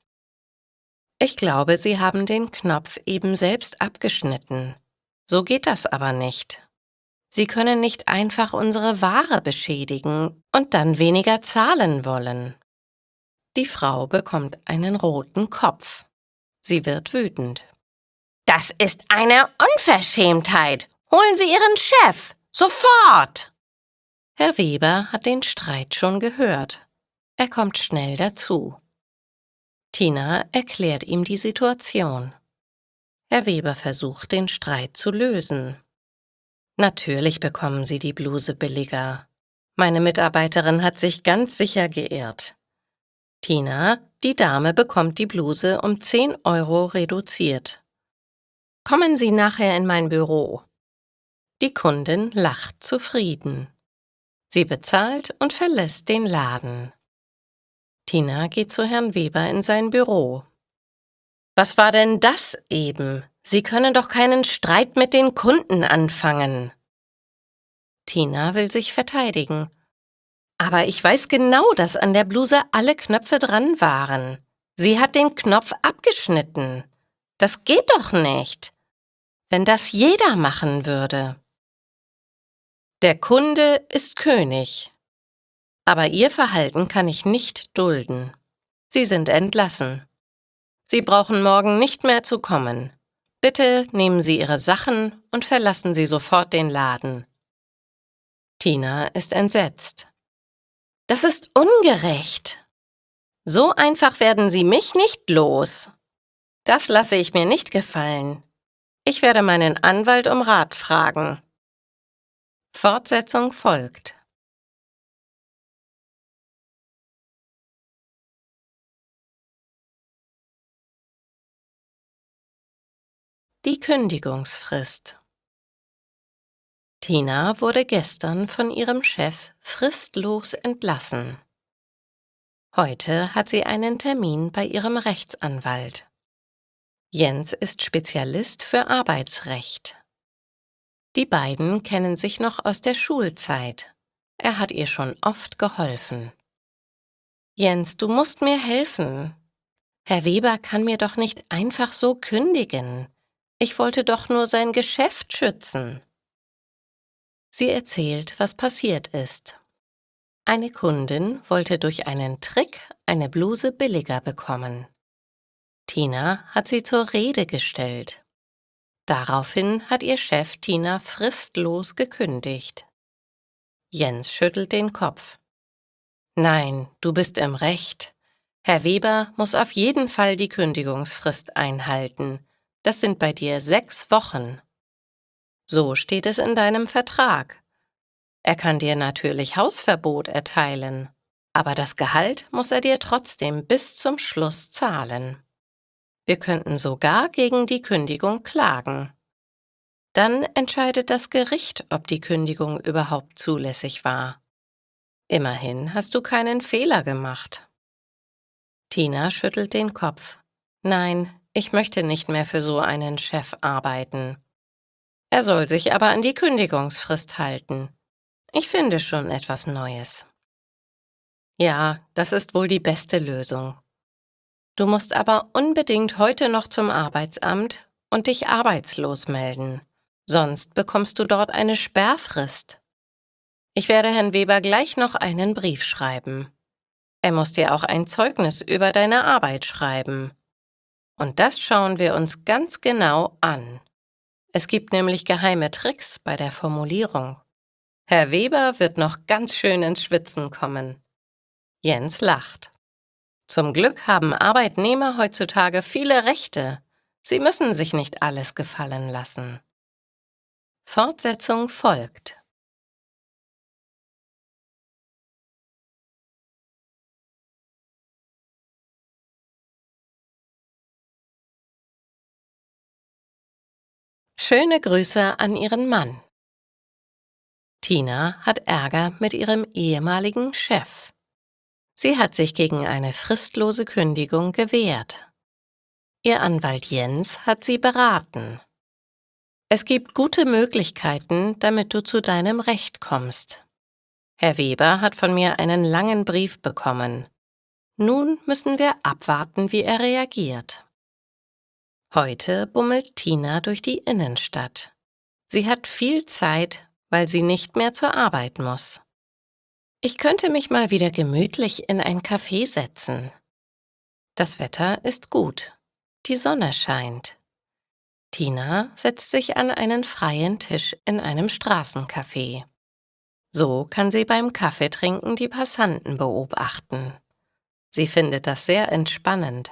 Ich glaube, Sie haben den Knopf eben selbst abgeschnitten. So geht das aber nicht. Sie können nicht einfach unsere Ware beschädigen und dann weniger zahlen wollen. Die Frau bekommt einen roten Kopf. Sie wird wütend. Das ist eine Unverschämtheit! Holen Sie Ihren Chef! Sofort! Herr Weber hat den Streit schon gehört. Er kommt schnell dazu. Tina erklärt ihm die Situation. Herr Weber versucht, den Streit zu lösen. Natürlich bekommen Sie die Bluse billiger. Meine Mitarbeiterin hat sich ganz sicher geirrt. Tina, die Dame bekommt die Bluse um 10 € reduziert. Kommen Sie nachher in mein Büro. Die Kundin lacht zufrieden. Sie bezahlt und verlässt den Laden. Tina geht zu Herrn Weber in sein Büro. Was war denn das eben? Sie können doch keinen Streit mit den Kunden anfangen. Tina will sich verteidigen. Aber ich weiß genau, dass an der Bluse alle Knöpfe dran waren. Sie hat den Knopf abgeschnitten. Das geht doch nicht. Wenn das jeder machen würde. Der Kunde ist König. Aber Ihr Verhalten kann ich nicht dulden. Sie sind entlassen. Sie brauchen morgen nicht mehr zu kommen. Bitte nehmen Sie Ihre Sachen und verlassen Sie sofort den Laden. Tina ist entsetzt. Das ist ungerecht. So einfach werden Sie mich nicht los. Das lasse ich mir nicht gefallen. Ich werde meinen Anwalt um Rat fragen. Fortsetzung folgt. Die Kündigungsfrist. Tina wurde gestern von ihrem Chef fristlos entlassen. Heute hat sie einen Termin bei ihrem Rechtsanwalt. Jens ist Spezialist für Arbeitsrecht. Die beiden kennen sich noch aus der Schulzeit. Er hat ihr schon oft geholfen. Jens, du musst mir helfen. Herr Weber kann mir doch nicht einfach so kündigen. Ich wollte doch nur sein Geschäft schützen. Sie erzählt, was passiert ist. Eine Kundin wollte durch einen Trick eine Bluse billiger bekommen. Tina hat sie zur Rede gestellt. Daraufhin hat ihr Chef Tina fristlos gekündigt. Jens schüttelt den Kopf. Nein, du bist im Recht. Herr Weber muss auf jeden Fall die Kündigungsfrist einhalten. Das sind bei dir 6 Wochen. So steht es in deinem Vertrag. Er kann dir natürlich Hausverbot erteilen, aber das Gehalt muss er dir trotzdem bis zum Schluss zahlen. Wir könnten sogar gegen die Kündigung klagen. Dann entscheidet das Gericht, ob die Kündigung überhaupt zulässig war. Immerhin hast du keinen Fehler gemacht. Tina schüttelt den Kopf. Nein, ich möchte nicht mehr für so einen Chef arbeiten. Er soll sich aber an die Kündigungsfrist halten. Ich finde schon etwas Neues. Ja, das ist wohl die beste Lösung. Du musst aber unbedingt heute noch zum Arbeitsamt und dich arbeitslos melden. Sonst bekommst du dort eine Sperrfrist. Ich werde Herrn Weber gleich noch einen Brief schreiben. Er muss dir auch ein Zeugnis über deine Arbeit schreiben. Und das schauen wir uns ganz genau an. Es gibt nämlich geheime Tricks bei der Formulierung. Herr Weber wird noch ganz schön ins Schwitzen kommen. Jens lacht. Zum Glück haben Arbeitnehmer heutzutage viele Rechte. Sie müssen sich nicht alles gefallen lassen. Fortsetzung folgt. Schöne Grüße an ihren Mann. Tina hat Ärger mit ihrem ehemaligen Chef. Sie hat sich gegen eine fristlose Kündigung gewehrt. Ihr Anwalt Jens hat sie beraten. Es gibt gute Möglichkeiten, damit du zu deinem Recht kommst. Herr Weber hat von mir einen langen Brief bekommen. Nun müssen wir abwarten, wie er reagiert. Heute bummelt Tina durch die Innenstadt. Sie hat viel Zeit, weil sie nicht mehr zur Arbeit muss. Ich könnte mich mal wieder gemütlich in ein Café setzen. Das Wetter ist gut. Die Sonne scheint. Tina setzt sich an einen freien Tisch in einem Straßencafé. So kann sie beim Kaffeetrinken die Passanten beobachten. Sie findet das sehr entspannend.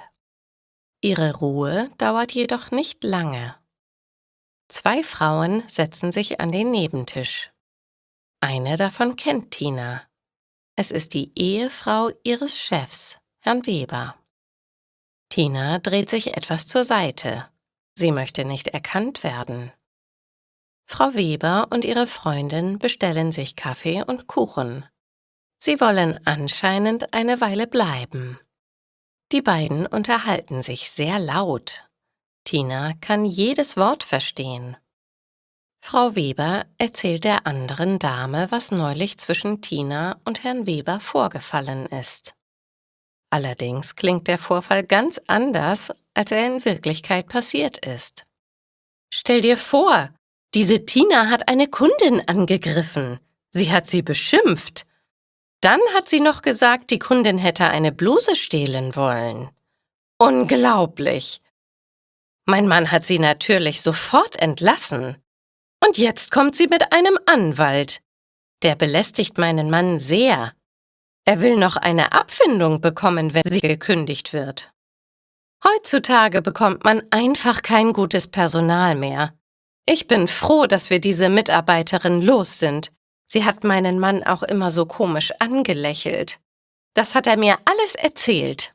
Ihre Ruhe dauert jedoch nicht lange. 2 Frauen setzen sich an den Nebentisch. Eine davon kennt Tina. Es ist die Ehefrau ihres Chefs, Herrn Weber. Tina dreht sich etwas zur Seite. Sie möchte nicht erkannt werden. Frau Weber und ihre Freundin bestellen sich Kaffee und Kuchen. Sie wollen anscheinend eine Weile bleiben. Die beiden unterhalten sich sehr laut. Tina kann jedes Wort verstehen. Frau Weber erzählt der anderen Dame, was neulich zwischen Tina und Herrn Weber vorgefallen ist. Allerdings klingt der Vorfall ganz anders, als er in Wirklichkeit passiert ist. Stell dir vor, diese Tina hat eine Kundin angegriffen. Sie hat sie beschimpft. Dann hat sie noch gesagt, die Kundin hätte eine Bluse stehlen wollen. Unglaublich! Mein Mann hat sie natürlich sofort entlassen. Und jetzt kommt sie mit einem Anwalt. Der belästigt meinen Mann sehr. Er will noch eine Abfindung bekommen, wenn sie gekündigt wird. Heutzutage bekommt man einfach kein gutes Personal mehr. Ich bin froh, dass wir diese Mitarbeiterin los sind. Sie hat meinen Mann auch immer so komisch angelächelt. Das hat er mir alles erzählt.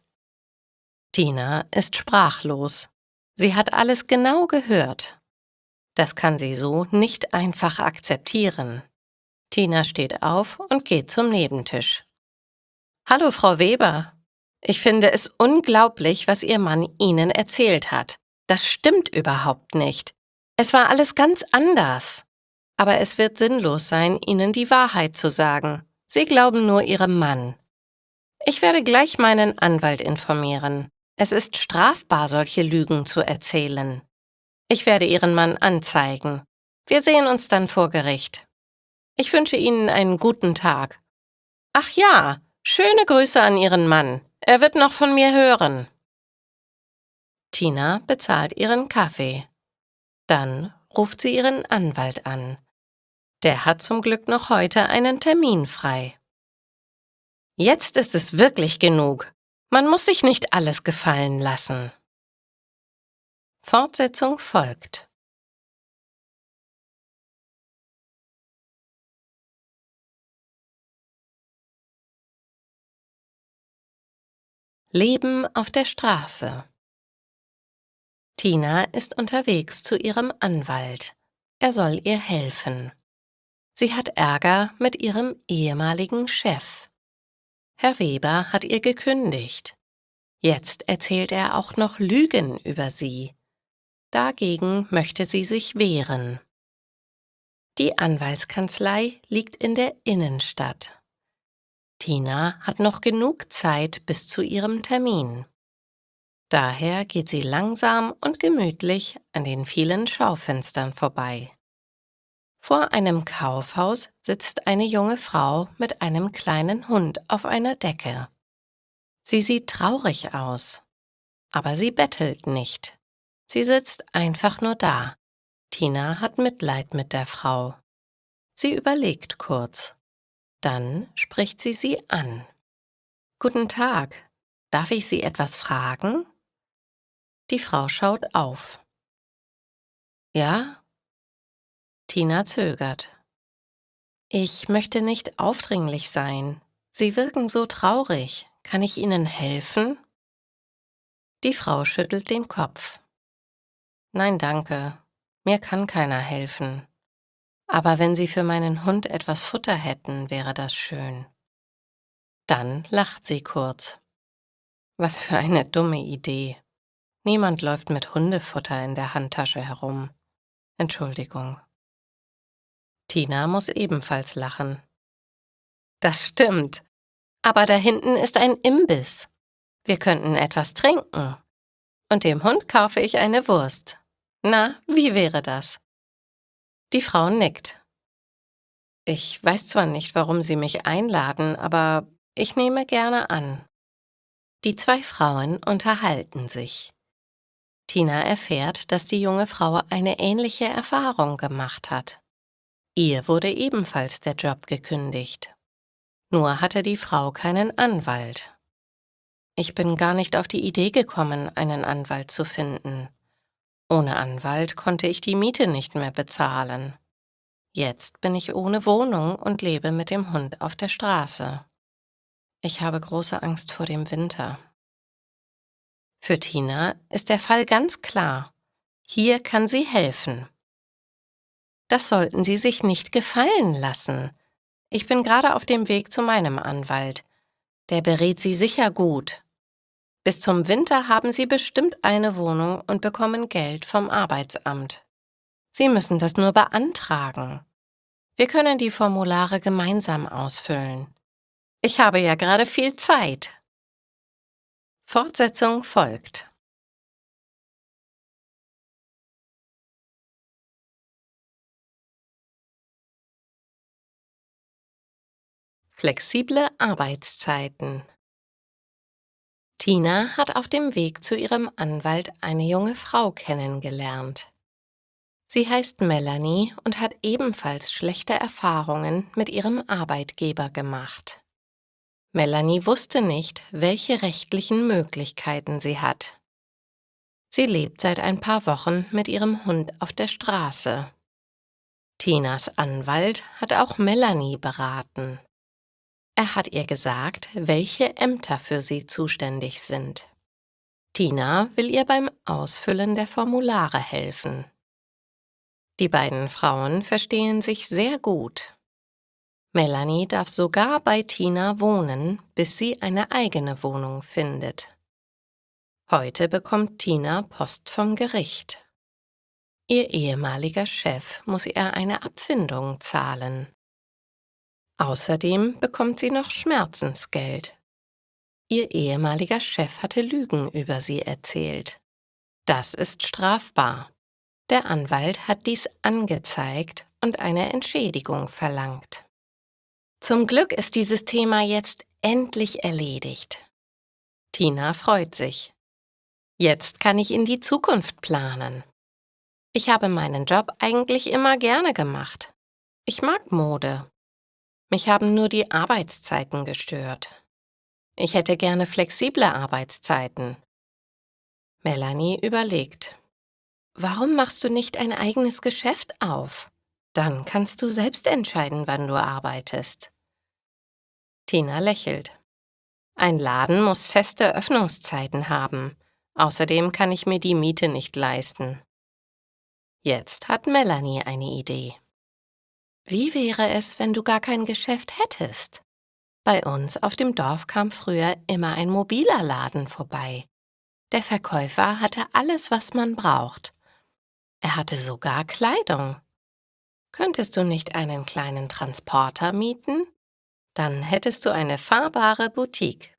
Tina ist sprachlos. Sie hat alles genau gehört. Das kann sie so nicht einfach akzeptieren. Tina steht auf und geht zum Nebentisch. Hallo, Frau Weber. Ich finde es unglaublich, was Ihr Mann Ihnen erzählt hat. Das stimmt überhaupt nicht. Es war alles ganz anders. Aber es wird sinnlos sein, Ihnen die Wahrheit zu sagen. Sie glauben nur Ihrem Mann. Ich werde gleich meinen Anwalt informieren. Es ist strafbar, solche Lügen zu erzählen. Ich werde Ihren Mann anzeigen. Wir sehen uns dann vor Gericht. Ich wünsche Ihnen einen guten Tag. Ach ja, schöne Grüße an Ihren Mann. Er wird noch von mir hören. Tina bezahlt ihren Kaffee. Dann ruft sie ihren Anwalt an. Der hat zum Glück noch heute einen Termin frei. Jetzt ist es wirklich genug. Man muss sich nicht alles gefallen lassen. Fortsetzung folgt. Leben auf der Straße. Tina ist unterwegs zu ihrem Anwalt. Er soll ihr helfen. Sie hat Ärger mit ihrem ehemaligen Chef. Herr Weber hat ihr gekündigt. Jetzt erzählt er auch noch Lügen über sie. Dagegen möchte sie sich wehren. Die Anwaltskanzlei liegt in der Innenstadt. Tina hat noch genug Zeit bis zu ihrem Termin. Daher geht sie langsam und gemütlich an den vielen Schaufenstern vorbei. Vor einem Kaufhaus sitzt eine junge Frau mit einem kleinen Hund auf einer Decke. Sie sieht traurig aus, aber sie bettelt nicht. Sie sitzt einfach nur da. Tina hat Mitleid mit der Frau. Sie überlegt kurz. Dann spricht sie an. »Guten Tag, darf ich Sie etwas fragen?« Die Frau schaut auf. »Ja?« Tina zögert. »Ich möchte nicht aufdringlich sein. Sie wirken so traurig. Kann ich Ihnen helfen?« Die Frau schüttelt den Kopf. »Nein, danke. Mir kann keiner helfen. Aber wenn Sie für meinen Hund etwas Futter hätten, wäre das schön.« Dann lacht sie kurz. Was für eine dumme Idee. Niemand läuft mit Hundefutter in der Handtasche herum. Entschuldigung. Tina muss ebenfalls lachen. »Das stimmt. Aber da hinten ist ein Imbiss. Wir könnten etwas trinken. Und dem Hund kaufe ich eine Wurst. Na, wie wäre das?« Die Frau nickt. »Ich weiß zwar nicht, warum Sie mich einladen, aber ich nehme gerne an.« Die zwei Frauen unterhalten sich. Tina erfährt, dass die junge Frau eine ähnliche Erfahrung gemacht hat. Ihr wurde ebenfalls der Job gekündigt. Nur hatte die Frau keinen Anwalt. »Ich bin gar nicht auf die Idee gekommen, einen Anwalt zu finden. Ohne Anwalt konnte ich die Miete nicht mehr bezahlen. Jetzt bin ich ohne Wohnung und lebe mit dem Hund auf der Straße. Ich habe große Angst vor dem Winter.« Für Tina ist der Fall ganz klar. Hier kann sie helfen. Das sollten Sie sich nicht gefallen lassen. Ich bin gerade auf dem Weg zu meinem Anwalt. Der berät Sie sicher gut. Bis zum Winter haben Sie bestimmt eine Wohnung und bekommen Geld vom Arbeitsamt. Sie müssen das nur beantragen. Wir können die Formulare gemeinsam ausfüllen. Ich habe ja gerade viel Zeit. Fortsetzung folgt. Flexible Arbeitszeiten. Tina hat auf dem Weg zu ihrem Anwalt eine junge Frau kennengelernt. Sie heißt Melanie und hat ebenfalls schlechte Erfahrungen mit ihrem Arbeitgeber gemacht. Melanie wusste nicht, welche rechtlichen Möglichkeiten sie hat. Sie lebt seit ein paar Wochen mit ihrem Hund auf der Straße. Tinas Anwalt hat auch Melanie beraten. Er hat ihr gesagt, welche Ämter für sie zuständig sind. Tina will ihr beim Ausfüllen der Formulare helfen. Die beiden Frauen verstehen sich sehr gut. Melanie darf sogar bei Tina wohnen, bis sie eine eigene Wohnung findet. Heute bekommt Tina Post vom Gericht. Ihr ehemaliger Chef muss ihr eine Abfindung zahlen. Außerdem bekommt sie noch Schmerzensgeld. Ihr ehemaliger Chef hatte Lügen über sie erzählt. Das ist strafbar. Der Anwalt hat dies angezeigt und eine Entschädigung verlangt. Zum Glück ist dieses Thema jetzt endlich erledigt. Tina freut sich. Jetzt kann ich in die Zukunft planen. Ich habe meinen Job eigentlich immer gerne gemacht. Ich mag Mode. Mich haben nur die Arbeitszeiten gestört. Ich hätte gerne flexible Arbeitszeiten. Melanie überlegt. Warum machst du nicht ein eigenes Geschäft auf? Dann kannst du selbst entscheiden, wann du arbeitest. Tina lächelt. Ein Laden muss feste Öffnungszeiten haben. Außerdem kann ich mir die Miete nicht leisten. Jetzt hat Melanie eine Idee. Wie wäre es, wenn du gar kein Geschäft hättest? Bei uns auf dem Dorf kam früher immer ein mobiler Laden vorbei. Der Verkäufer hatte alles, was man braucht. Er hatte sogar Kleidung. Könntest du nicht einen kleinen Transporter mieten? Dann hättest du eine fahrbare Boutique.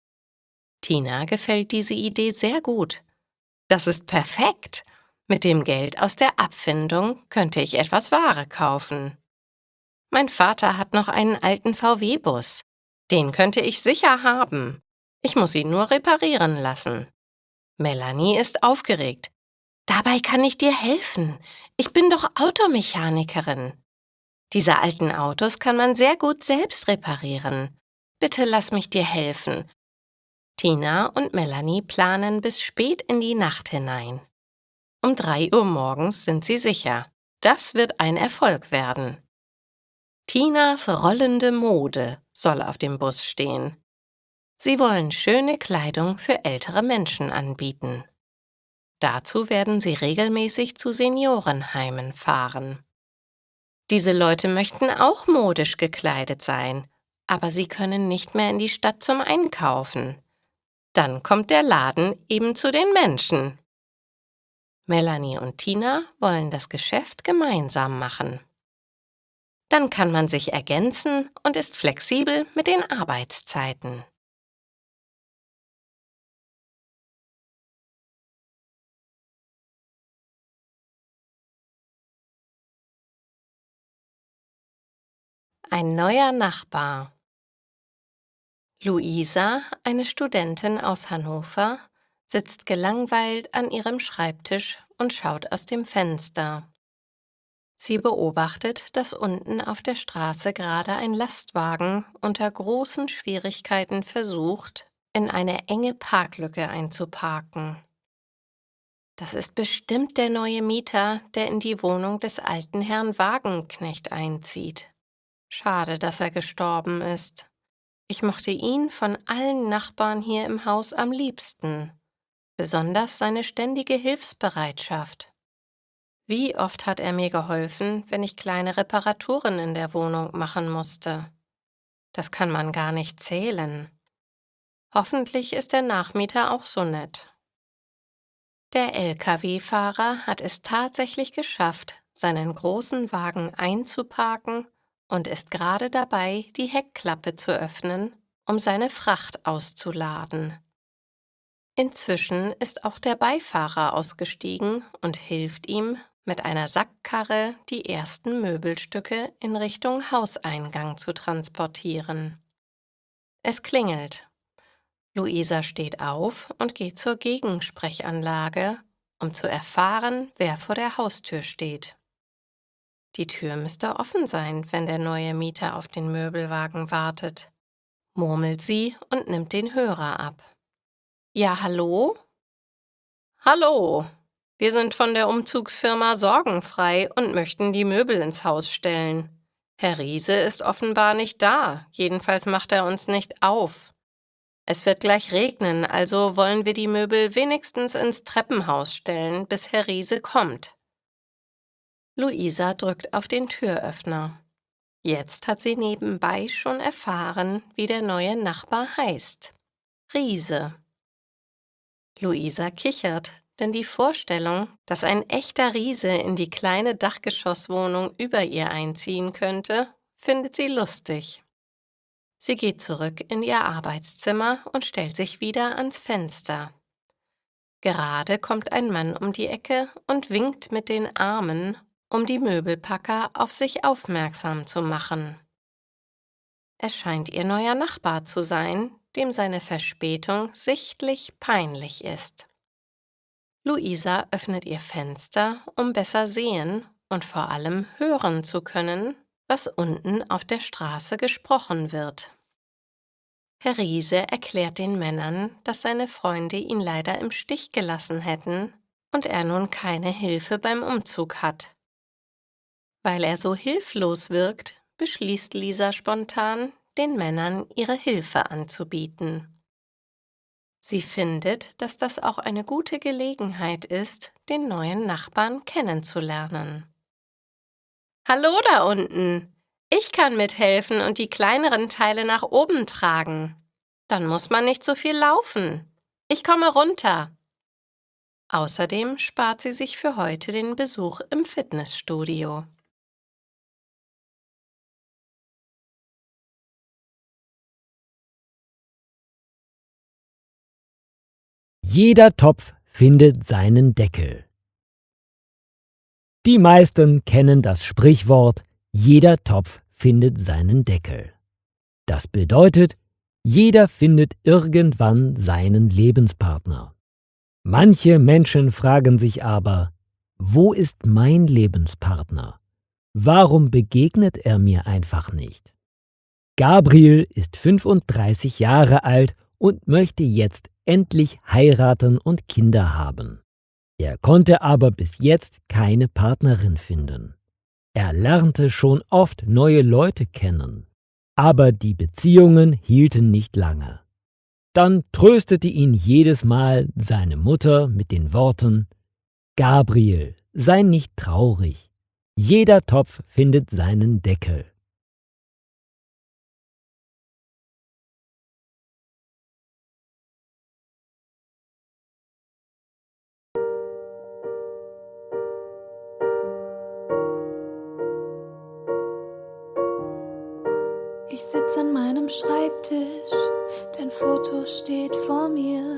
Tina gefällt diese Idee sehr gut. Das ist perfekt. Mit dem Geld aus der Abfindung könnte ich etwas Ware kaufen. Mein Vater hat noch einen alten VW-Bus. Den könnte ich sicher haben. Ich muss ihn nur reparieren lassen. Melanie ist aufgeregt. Dabei kann ich dir helfen. Ich bin doch Automechanikerin. Diese alten Autos kann man sehr gut selbst reparieren. Bitte lass mich dir helfen. Tina und Melanie planen bis spät in die Nacht hinein. Um 3 Uhr morgens sind sie sicher. Das wird ein Erfolg werden. Tinas rollende Mode soll auf dem Bus stehen. Sie wollen schöne Kleidung für ältere Menschen anbieten. Dazu werden sie regelmäßig zu Seniorenheimen fahren. Diese Leute möchten auch modisch gekleidet sein, aber sie können nicht mehr in die Stadt zum Einkaufen. Dann kommt der Laden eben zu den Menschen. Melanie und Tina wollen das Geschäft gemeinsam machen. Dann kann man sich ergänzen und ist flexibel mit den Arbeitszeiten. Ein neuer Nachbar. Luisa, eine Studentin aus Hannover, sitzt gelangweilt an ihrem Schreibtisch und schaut aus dem Fenster. Sie beobachtet, dass unten auf der Straße gerade ein Lastwagen unter großen Schwierigkeiten versucht, in eine enge Parklücke einzuparken. Das ist bestimmt der neue Mieter, der in die Wohnung des alten Herrn Wagenknecht einzieht. Schade, dass er gestorben ist. Ich mochte ihn von allen Nachbarn hier im Haus am liebsten, besonders seine ständige Hilfsbereitschaft. Wie oft hat er mir geholfen, wenn ich kleine Reparaturen in der Wohnung machen musste? Das kann man gar nicht zählen. Hoffentlich ist der Nachmieter auch so nett. Der Lkw-Fahrer hat es tatsächlich geschafft, seinen großen Wagen einzuparken und ist gerade dabei, die Heckklappe zu öffnen, um seine Fracht auszuladen. Inzwischen ist auch der Beifahrer ausgestiegen und hilft ihm, mit einer Sackkarre die ersten Möbelstücke in Richtung Hauseingang zu transportieren. Es klingelt. Luisa steht auf und geht zur Gegensprechanlage, um zu erfahren, wer vor der Haustür steht. Die Tür müsste offen sein, wenn der neue Mieter auf den Möbelwagen wartet, murmelt sie und nimmt den Hörer ab. Ja, hallo? Hallo, wir sind von der Umzugsfirma Sorgenfrei und möchten die Möbel ins Haus stellen. Herr Riese ist offenbar nicht da, jedenfalls macht er uns nicht auf. Es wird gleich regnen, also wollen wir die Möbel wenigstens ins Treppenhaus stellen, bis Herr Riese kommt. Luisa drückt auf den Türöffner. Jetzt hat sie nebenbei schon erfahren, wie der neue Nachbar heißt. Riese. Luisa kichert, denn die Vorstellung, dass ein echter Riese in die kleine Dachgeschosswohnung über ihr einziehen könnte, findet sie lustig. Sie geht zurück in ihr Arbeitszimmer und stellt sich wieder ans Fenster. Gerade kommt ein Mann um die Ecke und winkt mit den Armen, um die Möbelpacker auf sich aufmerksam zu machen. Es scheint ihr neuer Nachbar zu sein, dem seine Verspätung sichtlich peinlich ist. Luisa öffnet ihr Fenster, um besser sehen und vor allem hören zu können, was unten auf der Straße gesprochen wird. Herr Riese erklärt den Männern, dass seine Freunde ihn leider im Stich gelassen hätten und er nun keine Hilfe beim Umzug hat. Weil er so hilflos wirkt, beschließt Lisa spontan, den Männern ihre Hilfe anzubieten. Sie findet, dass das auch eine gute Gelegenheit ist, den neuen Nachbarn kennenzulernen. Hallo da unten! Ich kann mithelfen und die kleineren Teile nach oben tragen. Dann muss man nicht so viel laufen. Ich komme runter. Außerdem spart sie sich für heute den Besuch im Fitnessstudio. Jeder Topf findet seinen Deckel. Die meisten kennen das Sprichwort, jeder Topf findet seinen Deckel. Das bedeutet, jeder findet irgendwann seinen Lebenspartner. Manche Menschen fragen sich aber, wo ist mein Lebenspartner? Warum begegnet er mir einfach nicht? Gabriel ist 35 Jahre alt und möchte jetzt endlich heiraten und Kinder haben. Er konnte aber bis jetzt keine Partnerin finden. Er lernte schon oft neue Leute kennen, aber die Beziehungen hielten nicht lange. Dann tröstete ihn jedes Mal seine Mutter mit den Worten: Gabriel, sei nicht traurig. Jeder Topf findet seinen Deckel. Ich sitz an meinem Schreibtisch, dein Foto steht vor mir.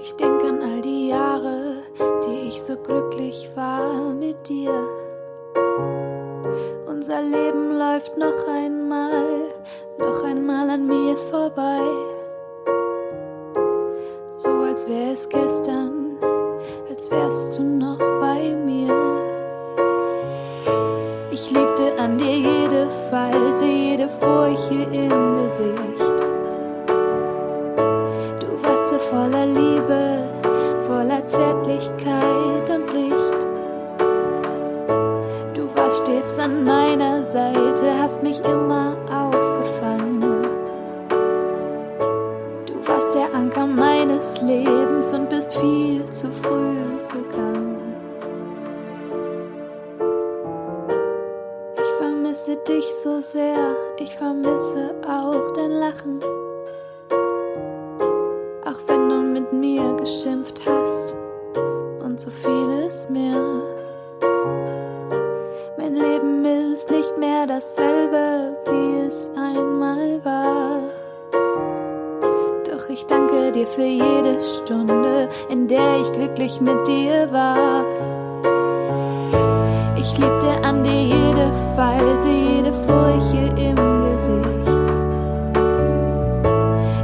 Ich denk an all die Jahre, die ich so glücklich war mit dir. Unser Leben läuft noch einmal an mir vorbei. So als wär es gestern, als wärst du noch bei mir. Ich liebte an dir jede Falte, jede Furche im Gesicht. Du warst so voller Liebe, voller Zärtlichkeit und Licht. Du warst stets an meiner Seite, hast mich immer aufgefangen. Du warst der Anker meines Lebens und bist viel zu früh gegangen. Ich vermisse dich so sehr, ich vermisse auch dein Lachen. Auch wenn du mit mir geschimpft hast und so vieles mehr. Mein Leben ist nicht mehr dasselbe, wie es einmal war. Doch ich danke dir für jede Stunde, in der ich glücklich mit dir war. Ich liebte an dir jede Falte, jede Furche im Gesicht.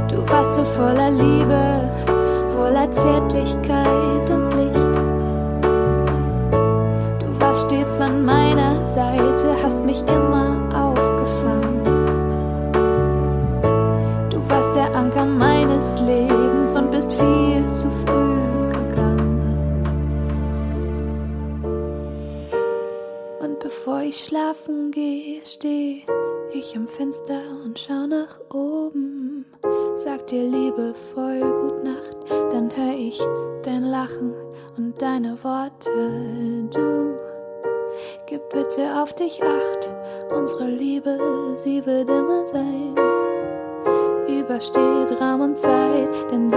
Du warst so voller Liebe, voller Zärtlichkeit und Licht. Du warst stets an meiner Seite, hast mich immer aufgefangen. Du warst der Anker meines Lebens und bist viel zu früh gegangen. Und bevor ich schlafen gehe, steh ich am Fenster und schau nach oben. Sag dir liebevoll Gut Nacht, dann hör ich dein Lachen und deine Worte. Du, gib bitte auf dich Acht, unsere Liebe, sie wird immer sein. Übersteht Raum und Zeit, denn